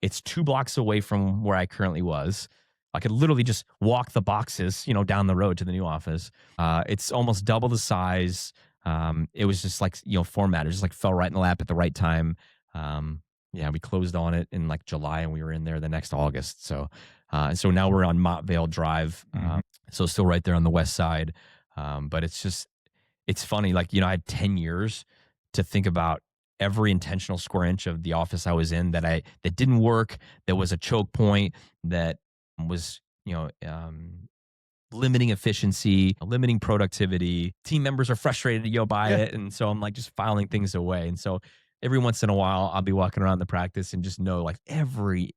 it's 2 blocks away from where I currently was. I could literally just walk the boxes, down the road to the new office. It's almost double the size. It was just like, formatted, just like fell right in the lap at the right time. Yeah, we closed on it in like July and we were in there the next August. So now we're on Montvale Drive. Mhm. So still right there on the west side. But it's funny. Like, I had 10 years to think about every intentional square inch of the office I was in that didn't work, that was a choke point, that was, limiting efficiency, limiting productivity. Team members are frustrated to go by Yeah. it. And so I'm like just filing things away. And so every once in a while, I'll be walking around the practice and just know like every,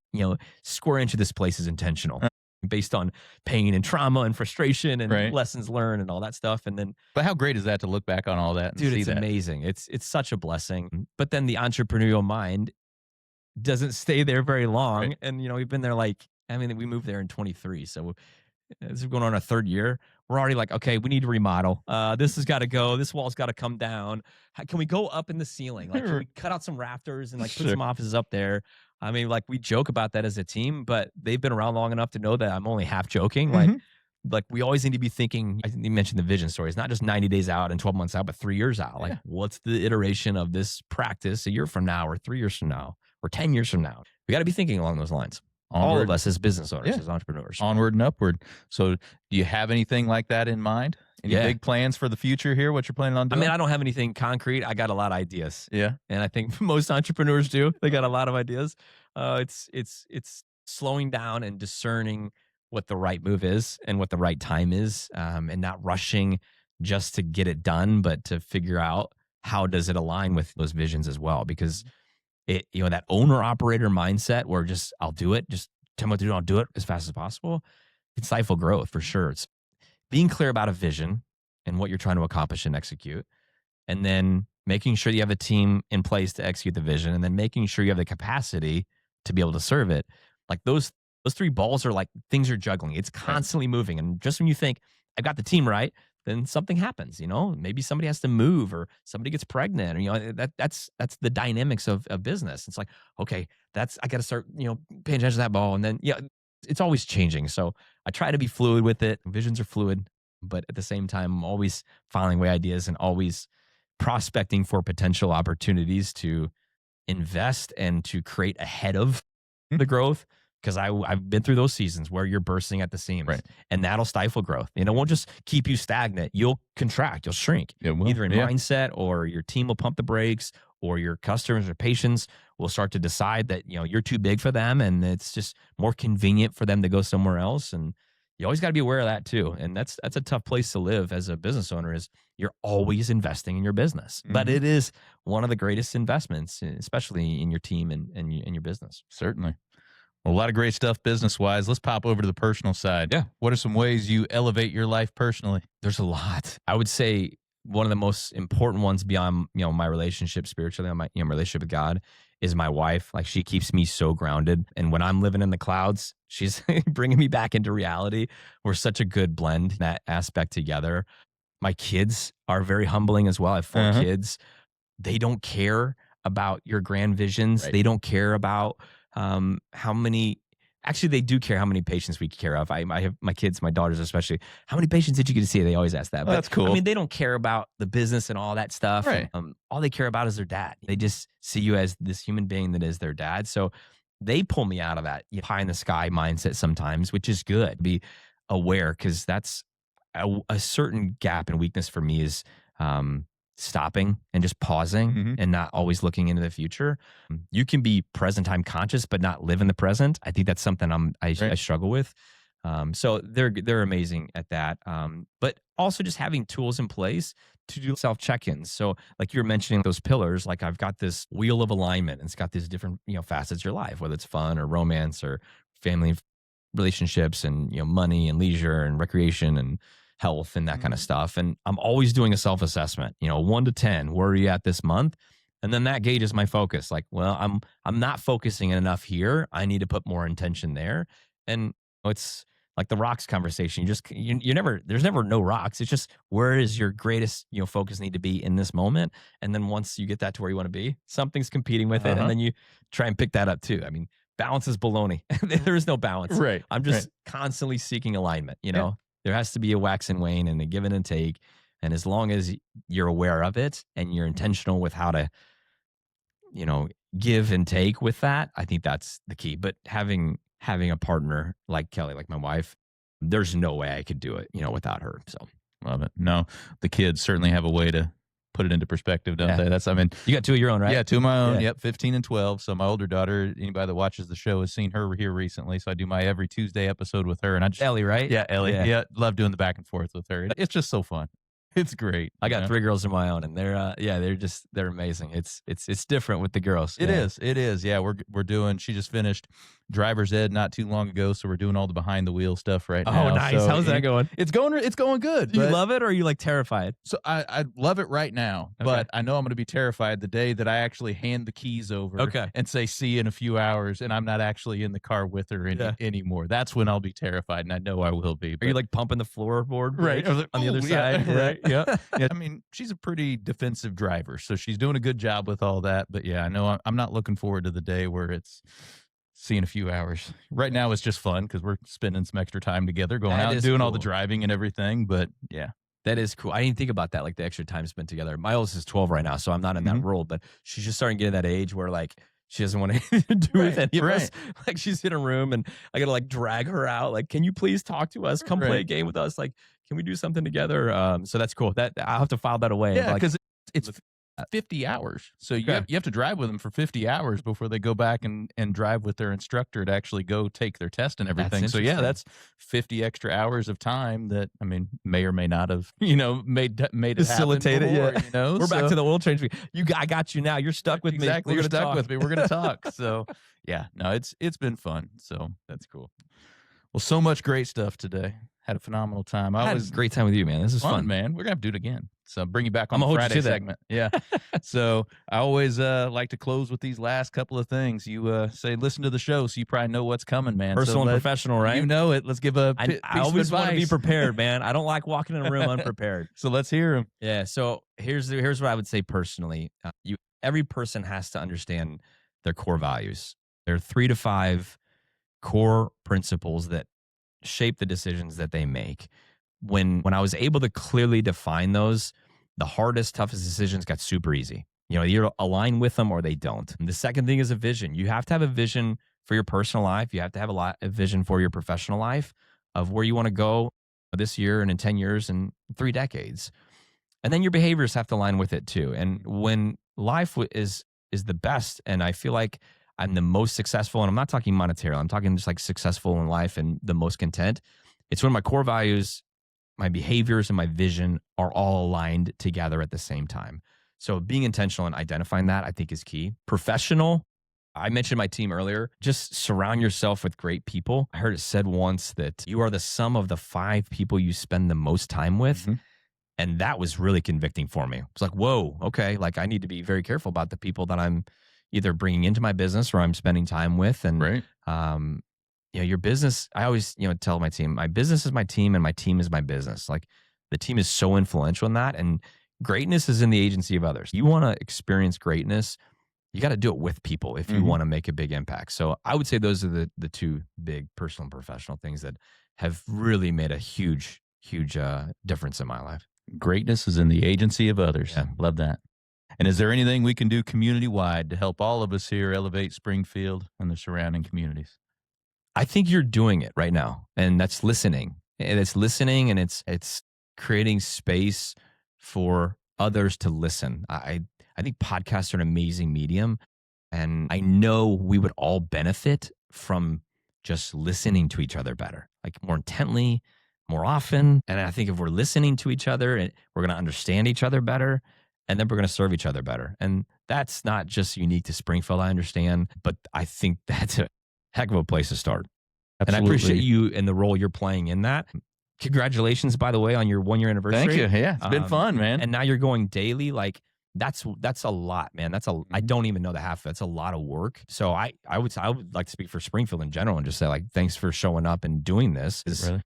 square inch of this place is intentional based on pain and trauma and frustration and Right. lessons learned and all that stuff. And then, But how great is that to look back on all that and dude, see it's that? amazing. It's such a blessing. But then the entrepreneurial mind doesn't stay there very long. Right. And, we've been there like, I mean, we moved there in 23. So this is going on our 3rd year. We're already like, okay, we need to remodel. This has got to go. This wall's got to come down. Can we go up in the ceiling? Like, can we cut out some rafters and like put Sure. some offices up there? I mean, like we joke about that as a team, but they've been around long enough to know that I'm only half joking. Mhm. Like we always need to be thinking. I think you mentioned the vision story. It's not just 90 days out and 12 months out, but 3 years out. Like, Yeah. what's the iteration of this practice a year from now, or 3 years from now, or 10 years from now? We got to be thinking along those lines. All of Onward. us as business owners, Yeah. as entrepreneurs. Onward and upward. So, do you have anything like that in mind? Any Yeah. big plans for the future here? What you're planning on I doing? mean, I don't have anything concrete. I got a lot of ideas, Yeah. and I think most entrepreneurs do. They got a lot of ideas. It's slowing down and discerning what the right move is and what the right time is, and not rushing just to get it done, but to figure out how does it align with those visions as well. Because that owner operator mindset where just I'll do it, just tell me what to do, I'll do it as fast as possible. Can stifle growth for sure. It's being clear about a vision and what you're trying to accomplish and execute, and then making sure you have a team in place to execute the vision, and then making sure you have the capacity to be able to serve it. Like those 3 balls are like things you're juggling. It's constantly moving. And just when you think I got the team right, then something happens, maybe somebody has to move or somebody gets pregnant, or, that's the dynamics of business. It's like, okay, I got to start, paying attention to that ball. And then, it's always changing. So I try to be fluid with it. Visions are fluid, but at the same time, I'm always filing away ideas and always prospecting for potential opportunities to invest and to create ahead of the growth. Because I've been through those seasons where you're bursting at the seams, Right. and that'll stifle growth. And it won't just keep you stagnant. You'll contract, you'll shrink, It will. either in Yeah. mindset, or your team will pump the brakes, or your customers or patients will start to decide that you're too big for them, and it's just more convenient for them to go somewhere else. And you always got to be aware of that too. And that's a tough place to live as a business owner. Is you're always investing in your business, but Mhm. it is one of the greatest investments, especially in your team and your business. Certainly. Well, a lot of great stuff business wise. Let's pop over to the personal side. Yeah. What are some ways you elevate your life personally? There's a lot. I would say one of the most important ones beyond, my relationship spiritually, my relationship with God is my wife. Like, she keeps me so grounded. And when I'm living in the clouds, she's bringing me back into reality. We're such a good blend in that aspect together. My kids are very humbling as well. I have 4 Uh-huh. kids. They don't care about your grand visions. Right. They don't care about how many. Actually, they do care how many patients we care of. I have my kids, my daughters especially. How many patients did you get to see? They always ask that. Oh, But that's cool. I mean, they don't care about the business and all that stuff. And Right. all they care about is their dad. They just see you as this human being that is their dad. So they pull me out of that pie in the sky mindset sometimes, which is good. Be aware, because that's a certain gap and weakness for me is stopping and just pausing Mhm. and not always looking into the future. You can be present time conscious, but not live in the present. I think that's something I Right. struggle with. So they're amazing at that. But also just having tools in place to do self check-ins. So like you were mentioning those pillars, like I've got this wheel of alignment and it's got these different, facets of your life, whether it's fun or romance or family relationships and, money and leisure and recreation and health and that kind of Mhm. stuff. And I'm always doing a self-assessment, 1 to 10, where are you at this month? And then that gauges my focus. Like, well, I'm not focusing enough here. I need to put more intention there. And it's like the rocks conversation. You never, there's never no rocks. It's just, where is your greatest, focus need to be in this moment? And then once you get that to where you want to be, something's competing with it. And Uh-huh. then you try and pick that up too. I mean, balance is baloney. There is no balance. Right. I'm Right. just constantly seeking alignment, Yeah. There has to be a wax and wane and a give and take. And as long as you're aware of it and you're intentional with how to, you know, give and take with that, I think that's the key. But having a partner like Kelly, like my wife, there's no way I could do it, without her. So Love it. No, the kids certainly have a way to put it into perspective, don't Yeah. they? I mean, you got 2 of your own, right? yeah, two of my own. Yeah. Yep, 15 and 12. So my older daughter, anybody that watches the show has seen her here recently. So I do my every Tuesday episode with her, and I just Ellie, right? yeah, Ellie, Yeah. yeah, love doing the back and forth with her. It's just so fun. It's great. I you got know? 3 girls of my own, and they're amazing. It's different with the girls. It Yeah. is. It is. Yeah, we're doing. She just finished driver's ed not too long ago, so we're doing all the behind the wheel stuff right now. Oh, nice. So How's that going? It's going. It's going good. Do you but- love it, or are you like terrified? So I love it right now, Okay. but I know I'm going to be terrified the day that I actually hand the keys over Okay. and say, see you in a few hours, and I'm not actually in the car with her Yeah. anymore. That's when I'll be terrified, and I know I will be. Are you like pumping the floorboard right brake I was like, on the other "Ooh, yeah, side? right? Yeah. Yeah. I mean, she's a pretty defensive driver, so she's doing a good job with all that. But yeah, I know I'm not looking forward to the day where it's seeing a few hours. Right now, it's just fun because we're spending some extra time together, going That out and is doing all the cool. driving and everything. But yeah, That is cool. I didn't think about that, like the extra time spent together. My oldest is 12 right now, so I'm not in that Mhm. role, but she's just starting to get to that age where like she doesn't want anything to do with Right, any of us. right. Like she's in a room and I gotta like drag her out. Like, can you please talk to us? Come play a Right. game with us. Like, can we do something together? So that's cool. That I'll have to file that away. yeah, Like, because it's 50 hours. So Okay. you have to drive with them for 50 hours before they go back and drive with their instructor to actually go take their test and everything. So yeah, interesting. that's 50 extra hours of time that I mean may or may not have made it Facilitate it, happen yeah. before, we're back so- to the oil change. I got you now. You're stuck with exactly. me. You're We're gonna stuck talk. with me. We're gonna talk. So yeah, no, it's been fun. So that's cool. Well, so much great stuff today. Had a phenomenal time. I had a great time with you, man. This is fun. man. We're gonna have to do it again. So bring you back on I'ma the hold you Friday to that. segment. Yeah. So I always like to close with these last couple of things. You say listen to the show, so you probably know what's coming, man. Personal so and let- professional, right? You know it. Let's give a I, piece I always of want to be advice. prepared, man. I don't like walking in a room unprepared. So let's hear them. Yeah. So here's what I would say personally. Every person has to understand their core values. There are 3 to 5 core principles that shape the decisions that they make. When I was able to clearly define those, the hardest, toughest decisions got super easy. Either align with them or they don't. And the second thing is a vision. You have to have a vision for your personal life. You have to have a vision for your professional life of where you want to go this year and in 10 years and 3 decades. And then your behaviors have to align with it too. And when life is the best, and I feel like I'm the most successful, and I'm not talking monetarily, I'm talking just like successful in life and the most content, it's when my core values, my behaviors, and my vision are all aligned together at the same time. So being intentional and identifying that, I think, is key. Professional, I mentioned my team earlier. Just surround yourself with great people. I heard it said once that you are the sum of the 5 people you spend the most time with. Mhm. And that was really convicting for me. It's like, whoa, okay. Like I need to be very careful about the people that I'm either bringing into my business or I'm spending time with. And, Right. your business, I always, tell my team, my business is my team and my team is my business. Like the team is so influential in that. And greatness is in the agency of others. You want to experience greatness, you got to do it with people if you want to make a big impact. So I would say those are the two big personal and professional things that have really made a huge difference in my life. Greatness is in the agency of others. Yeah. Love that. And is there anything we can do community-wide to help all of us here elevate Springfield and the surrounding communities? I think you're doing it right now, and that's listening. And it's listening, and it's creating space for others to listen. I think podcasts are an amazing medium, and I know we would all benefit from just listening to each other better, like more intently, more often. And I think if we're listening to each other, and we're going to understand each other better, and then we're going to serve each other better. And that's not just unique to Springfield, I understand, but I think that's a heck of a place to start. Absolutely. And I appreciate you and the role you're playing in that. Congratulations, by the way, on your 1 year anniversary. Thank you. Yeah, it's been fun, man. And now you're going daily. Like that's a lot, man. I don't even know the half of it. That's a lot of work. So I would like to speak for Springfield in general and just say like, thanks for showing up and doing this. Really?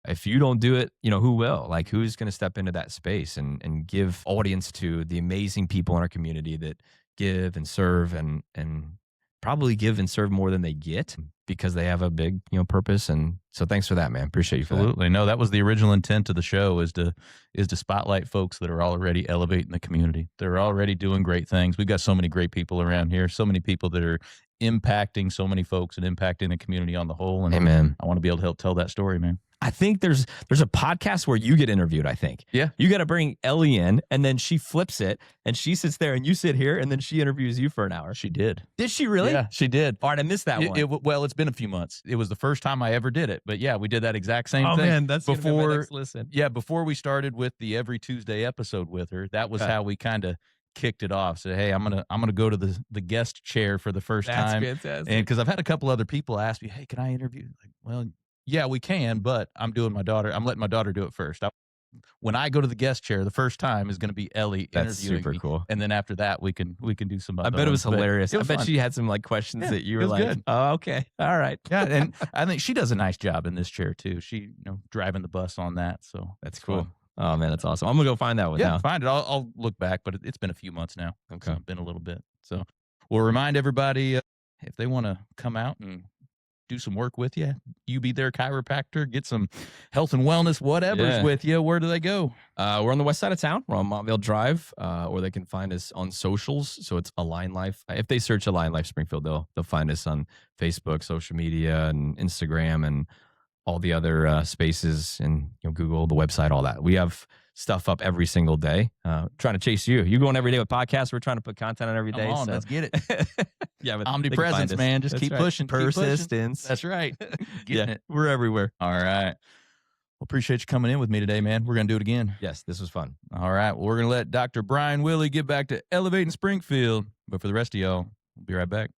If you don't do it, who will? Like, who's going to step into that space and give audience to the amazing people in our community that give and serve and probably give and serve more than they get because they have a big, purpose. And so thanks for that, man. Appreciate you for that. Absolutely. No, that was the original intent of the show is to spotlight folks that are already elevating the community. They're already doing great things. We've got so many great people around here, so many people that are impacting so many folks and impacting the community on the whole. And Amen. I want to be able to help tell that story, man. I think there's a podcast where you get interviewed, I think. Yeah. You got to bring Ellie in, and then she flips it, and she sits there, and you sit here, and then she interviews you for an hour. She did. Did she really? Yeah, she did. All right, I missed that one. Well, it's been a few months. It was the first time I ever did it. But yeah, we did that exact same thing. Oh, man, that's before gonna be my next listen. Yeah, before we started with the every Tuesday episode with her, that was how we kind of kicked it off. So, hey, I'm gonna go to the guest chair for the first time. That's fantastic. And because I've had a couple other people ask me, hey, can I interview? Like, well, yeah, we can, but I'm letting my daughter do it first. When I go to the guest chair, the first time is going to be Ellie That's interviewing super me. cool. And then after that, we can do some other I bet it was ones. But hilarious. it was I bet fun. she had some like questions that you were it was like, good. oh, okay. All right. Yeah, and I think she does a nice job in this chair too. She, driving the bus on that. So That's it's cool. fun. Oh, man, that's awesome. I'm going to go find that one Yeah, now. find it. I'll look back, but it's been a few months now. Okay. So it's been a little bit. So we'll remind everybody if they want to come out and do some work with you, you be their chiropractor, get some health and wellness whatever's with you. Where do they go? We're on the west side of town. We're on Montvale Drive, or they can find us on socials. So it's Align Life. If they search Align Life Springfield, they'll find us on Facebook, social media, and Instagram, and all the other spaces, and Google, the website, all that. We have stuff up every single day. Trying to chase you. You going every day with podcasts. We're trying to put content on every day. Come on, so. Let's get it. Yeah, but Omnipresence, man. Just keep pushing. Keep pushing. Persistence. That's right. Getting it. We're everywhere. All right. Well, appreciate you coming in with me today, man. We're going to do it again. Yes, this was fun. All right. Well, we're going to let Dr. Bryne Willey get back to elevating Springfield. But for the rest of y'all, we'll be right back.